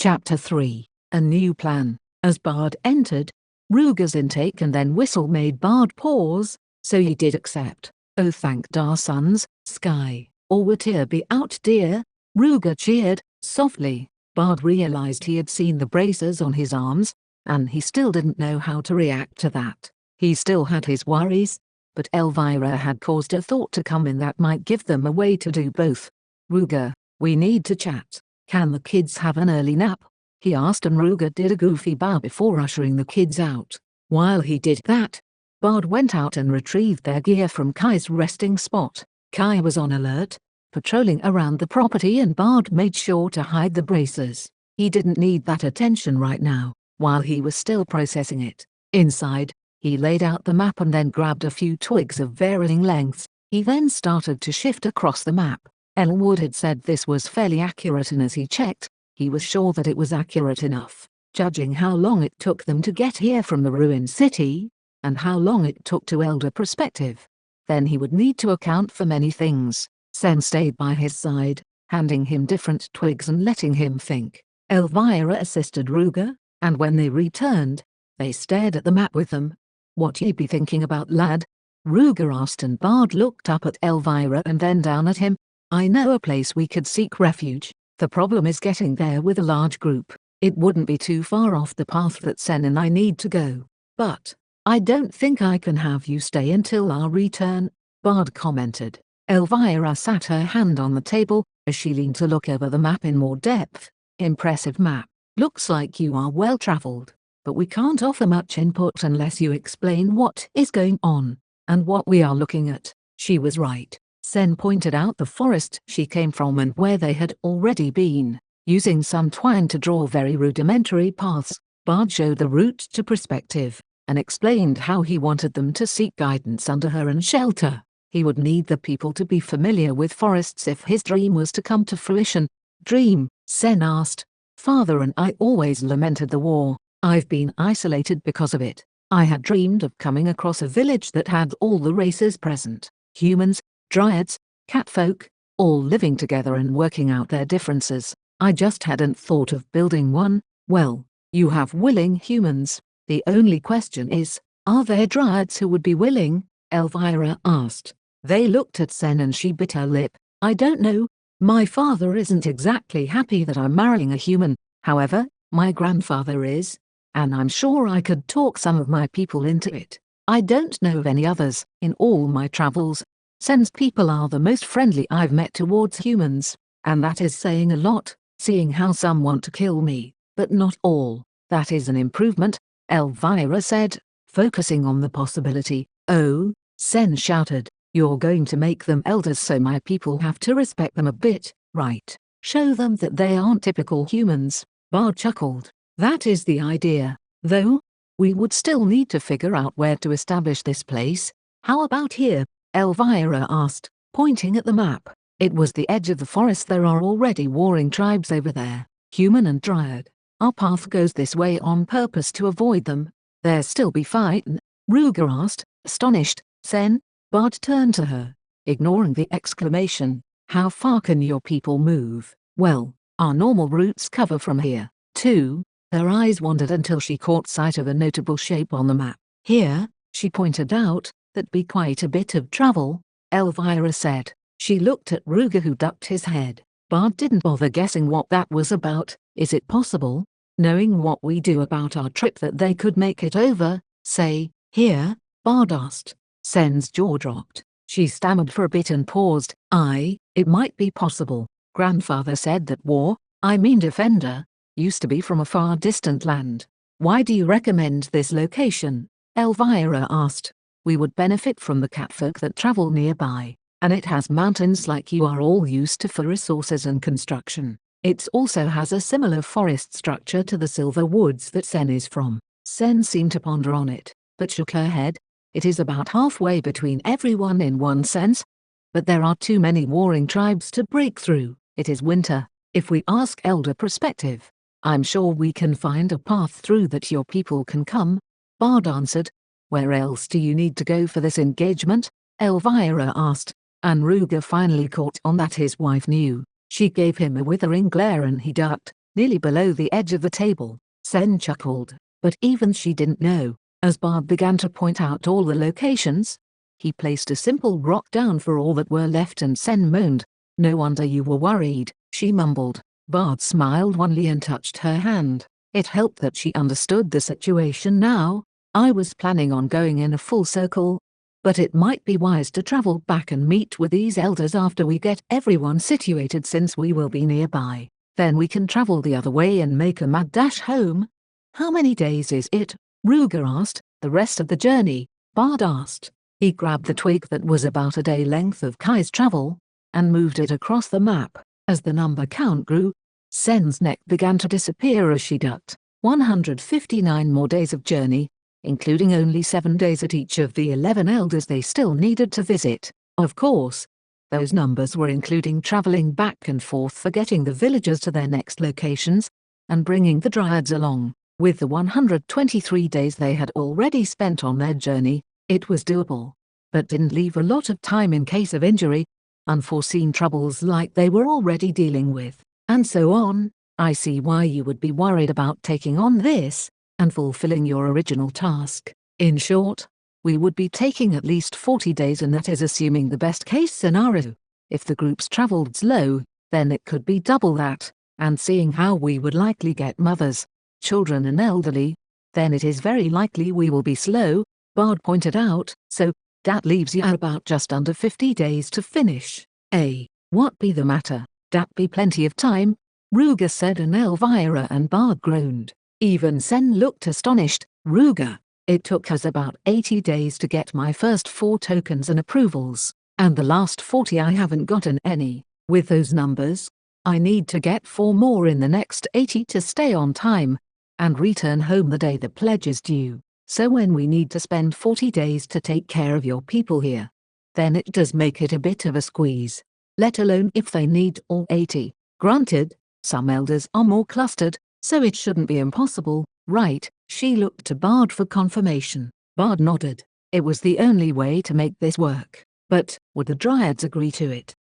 Chapter 3. A New Plan. As Bard entered, Ruger's intake and then whistle made Bard pause, so he did accept. "Oh, thank our sons, Sky, or would tear be out, dear?" Ruger cheered, softly. Bard realized he had seen the braces on his arms, and he still didn't know how to react to that. He still had his worries, but Elvira had caused a thought to come in that might give them a way to do both. "Ruger, we need to chat. Can the kids have an early nap?" he asked, and Ruger did a goofy bow before ushering the kids out. While he did that, Bard went out and retrieved their gear from Kai's resting spot. Kai was on alert, patrolling around the property, and Bard made sure to hide the braces. He didn't need that attention right now, while he was still processing it. Inside, he laid out the map and then grabbed a few twigs of varying lengths. He then started to shift across the map. Elwood had said this was fairly accurate, and as he checked, he was sure that it was accurate enough, judging how long it took them to get here from the ruined city, and how long it took to Elder Perspective. Then he would need to account for many things. Sen stayed by his side, handing him different twigs and letting him think. Elvira assisted Ruger, and when they returned, they stared at the map with them. "What ye be thinking about, lad?" Ruger asked, and Bard looked up at Elvira and then down at him. "I know a place we could seek refuge. The problem is getting there with a large group. It wouldn't be too far off the path that Sen and I need to go. But I don't think I can have you stay until our return," Bard commented. Elvira sat her hand on the table as she leaned to look over the map in more depth. "Impressive map. Looks like you are well traveled, but we can't offer much input unless you explain what is going on and what we are looking at." She was right. Sen pointed out the forest she came from and where they had already been. Using some twine to draw very rudimentary paths, Bard showed the route to Perspective, and explained how he wanted them to seek guidance under her and shelter. He would need the people to be familiar with forests if his dream was to come to fruition. "Dream?" Sen asked. "Father and I always lamented the war. I've been isolated because of it. I had dreamed of coming across a village that had all the races present. Humans, dryads, catfolk, all living together and working out their differences. I just hadn't thought of building one." "Well, you have willing humans. The only question is, are there dryads who would be willing?" Elvira asked. They looked at Sen and she bit her lip. "I don't know. My father isn't exactly happy that I'm marrying a human. However, my grandfather is, and I'm sure I could talk some of my people into it. I don't know of any others. In all my travels, Sen's people are the most friendly I've met towards humans, and that is saying a lot, seeing how some want to kill me, but not all." "That is an improvement," Elvira said, focusing on the possibility. "Oh," Sen shouted, "you're going to make them elders, so my people have to respect them a bit, right? Show them that they aren't typical humans." Bard chuckled. "That is the idea, though. We would still need to figure out where to establish this place. How about here?" Elvira asked, pointing at the map. It was the edge of the forest. "There are already warring tribes over there, human and dryad. Our path goes this way on purpose to avoid them." "There still be fightin'?" Ruger asked, astonished. "Sen?" Bard turned to her, ignoring the exclamation. "How far can your people move?" "Well, our normal routes cover from here, too." Her eyes wandered until she caught sight of a notable shape on the map. "Here," she pointed out, "that'd be quite a bit of travel," Elvira said. She looked at Ruger, who ducked his head. Bard didn't bother guessing what that was about. "Is it possible, knowing what we do about our trip, that they could make it over, say, here?" Bard asked. Sen's jaw dropped. She stammered for a bit and paused. It might be possible. Grandfather said that war, I mean Defender, used to be from a far distant land." "Why do you recommend this location?" Elvira asked. "We would benefit from the catfolk that travel nearby, and it has mountains like you are all used to for resources and construction. It also has a similar forest structure to the Silver Woods that Sen is from." Sen seemed to ponder on it, but shook her head. "It is about halfway between everyone in one sense, but there are too many warring tribes to break through. It is winter. If we ask Elder Perspective, I'm sure we can find a path through that your people can come," Bard answered. "Where else do you need to go for this engagement?" Elvira asked, and Ruger finally caught on that his wife knew. She gave him a withering glare and he ducked. nearly below the edge of the table. Sen chuckled, but even she didn't know. As Bard began to point out all the locations, he placed a simple rock down for all that were left and Sen moaned. "No wonder you were worried," she mumbled. Bard smiled wanly and touched her hand. It helped that she understood the situation now. "I was planning on going in a full circle, but it might be wise to travel back and meet with these elders after we get everyone situated, since we will be nearby. Then we can travel the other way and make a mad dash home." "How many days is it?" Ruger asked. "The rest of the journey?" Bard asked. He grabbed the twig that was about a day length of Kai's travel, and moved it across the map. As the number count grew, Sen's neck began to disappear as she ducked. 159 more days of journey, including only 7 days at each of the 11 elders they still needed to visit. Of course, those numbers were including traveling back and forth for getting the villagers to their next locations, and bringing the dryads along. With the 123 days they had already spent on their journey, it was doable, but didn't leave a lot of time in case of injury, unforeseen troubles like they were already dealing with, and so on. "I see why you would be worried about taking on this and fulfilling your original task. In short, we would be taking at least 40 days, and that is assuming the best case scenario. If the groups traveled slow, then it could be double that, and seeing how we would likely get mothers, children and elderly, then it is very likely we will be slow," Bard pointed out. "So, that leaves you about just under 50 days to finish." What be the matter? "Dat be plenty of time," Ruger said, and Elvira and Bard groaned. Even Sen looked astonished. "Ruger, it took us about 80 days to get my first 4 tokens and approvals, and the last 40 I haven't gotten any. With those numbers, I need to get 4 more in the next 80 to stay on time, and return home the day the pledge is due. So when we need to spend 40 days to take care of your people here, then it does make it a bit of a squeeze, let alone if they need all 80. Granted, some elders are more clustered, so it shouldn't be impossible, right?" She looked to Bard for confirmation. Bard nodded. It was the only way to make this work. But would the dryads agree to it?